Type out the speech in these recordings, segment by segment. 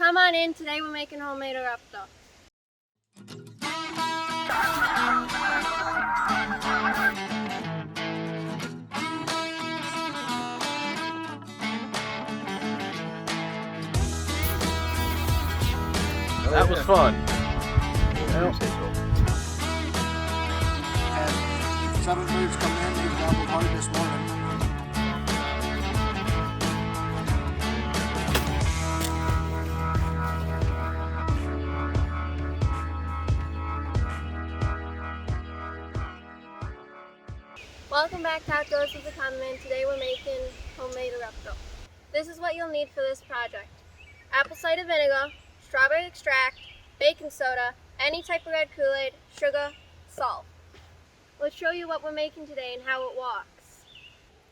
Come on in, today we're making homemade Eruptor. That was fun. And 7 birds come in, they gobbled hard this morning. Welcome back to Outdoors with the Condiment. Today we're making homemade Eruptor. This is what you'll need for this project. Apple cider vinegar, strawberry extract, baking soda, any type of red Kool-Aid, sugar, salt. Let's show you what we're making today and how it works.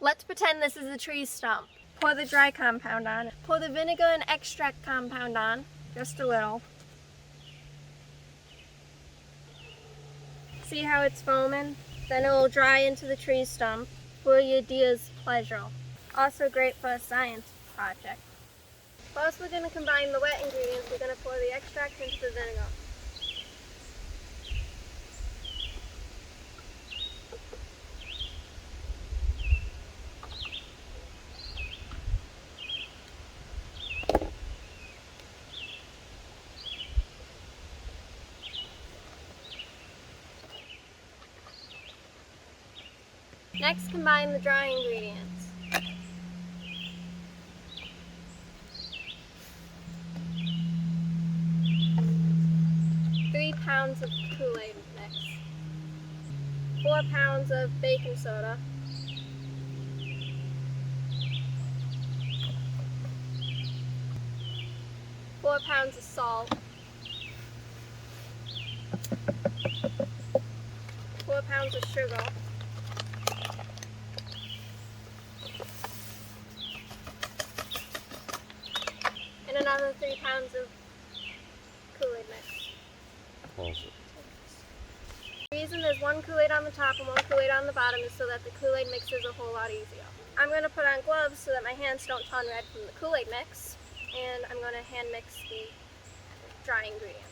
Let's pretend this is a tree stump. Pour the dry compound on. Pour the vinegar and extract compound on, just a little. See how it's foaming? Then it will dry into the tree stump for your deer's pleasure. Also great for a science project. First we're going to combine the wet ingredients. We're going to pour the extract into the vinegar. Next, combine the dry ingredients. Three pounds of Kool-Aid mix. 4 pounds of baking soda. 4 pounds of salt. 4 pounds of sugar. And another 3 pounds of Kool-Aid mix. The reason there's one Kool-Aid on the top and one Kool-Aid on the bottom is so that the Kool-Aid mixes a whole lot easier. I'm going to put on gloves so that my hands don't turn red from the Kool-Aid mix, and I'm going to hand mix the dry ingredients.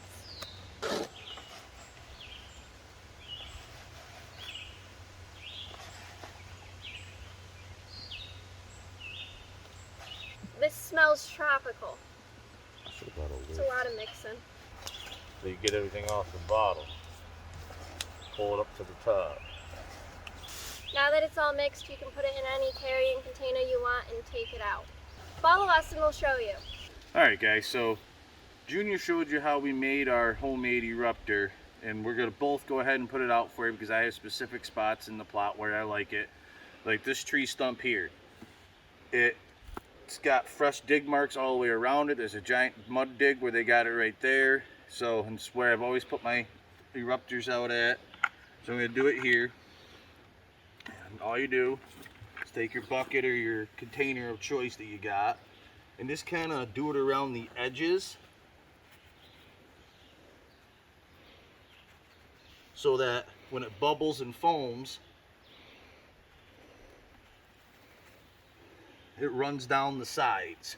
This smells tropical. It's a lot of mixing. So you get everything off the bottle, pull it up to the top. Now that it's all mixed, you can put it in any carrying container you want and take it out. Follow us and we'll show you. Alright guys, so Junior showed you how we made our homemade Eruptor, and we're going to both go ahead and put it out for you because I have specific spots in the plot where I like it. Like this tree stump here. It's got fresh dig marks all the way around it. There's a giant mud dig where they got it right there. So it's where I've always put my Eruptors out at. So I'm going to do it here. And all you do is take your bucket or your container of choice that you got and just kind of do it around the edges so that when it bubbles and foams, it runs down the sides.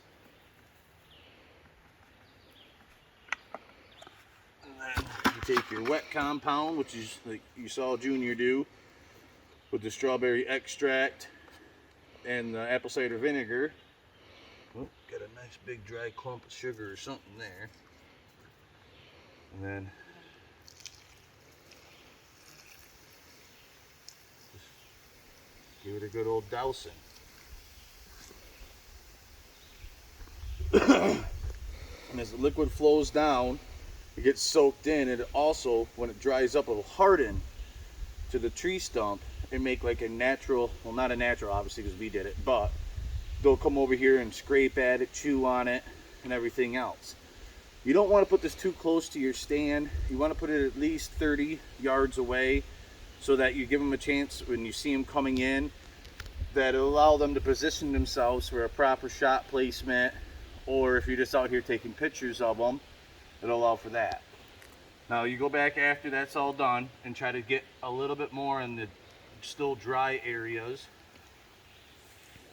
And then you take your wet compound, which is like you saw Junior do, with the strawberry extract and the apple cider vinegar. Oh, got a nice big dry clump of sugar or something there. And then just give it a good old dousing. And as the liquid flows down, it gets soaked in, and it also, when it dries up, it'll harden to the tree stump and make like a natural, well, not a natural obviously because we did it, but they'll come over here and scrape at it, chew on it, and everything else. You don't want to put this too close to your stand. You want to put it at least 30 yards away so that you give them a chance when you see them coming in, that it'll allow them to position themselves for a proper shot placement, or if you're just out here taking pictures of them, it'll allow for that. Now you go back after that's all done and try to get a little bit more in the still dry areas.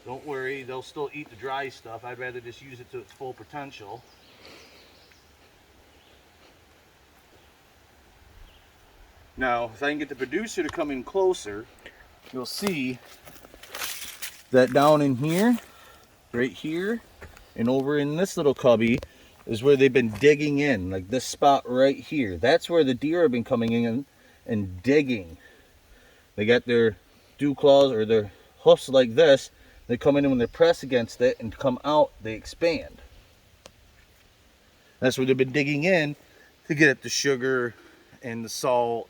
Don't worry, they'll still eat the dry stuff. I'd rather just use it to its full potential. Now, if I can get the producer to come in closer, you'll see that down in here, right here, and over in this little cubby is where they've been digging in, like this spot right here. That's where the deer have been coming in and digging. They got their dew claws or their hoofs like this. They come in and when they press against it and come out, they expand. That's where they've been digging in to get at the sugar and the salt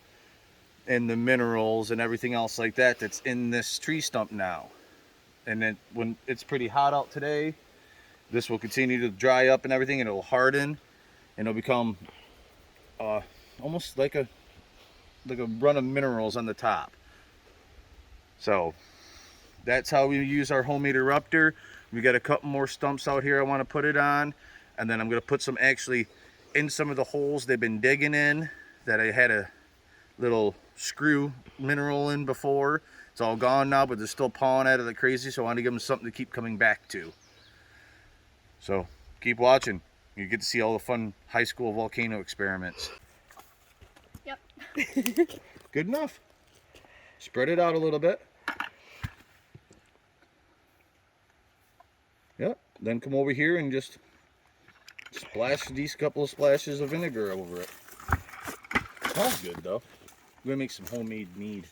and the minerals and everything else like that that's in this tree stump now. And then when it's pretty hot out today, this will continue to dry up and everything, and it'll harden, and it'll become almost like a run of minerals on the top. So that's how we use our homemade Eruptor. We got a couple more stumps out here I want to put it on, and then I'm going to put some actually in some of the holes they've been digging in that I had a little screw mineral in before. It's all gone now, but they're still pawing at it like crazy, so I want to give them something to keep coming back to. So keep watching. You get to see all the fun high school volcano experiments. Yep. Good enough. Spread it out a little bit. Yep. Then come over here and just splash these couple of splashes of vinegar over it. Smells good though. We're gonna make some homemade mead.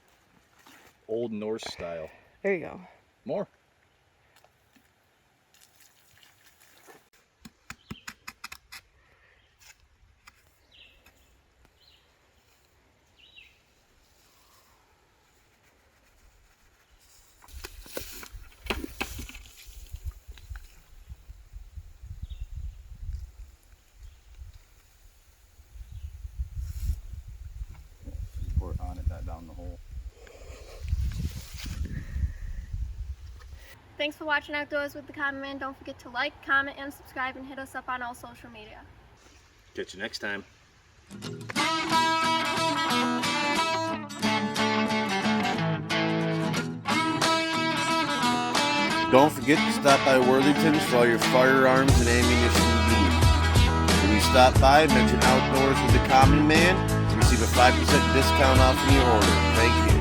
Old Norse style. There you go. More. Pour it on it, not down the hole. Thanks for watching Outdoors with the Common Man. Don't forget to like, comment, and subscribe, and hit us up on all social media. Catch you next time. Don't forget to stop by Worthington's for all your firearms and ammunition needs. When you stop by, mention Outdoors with the Common Man, receive a 5% discount off on your order. Thank you.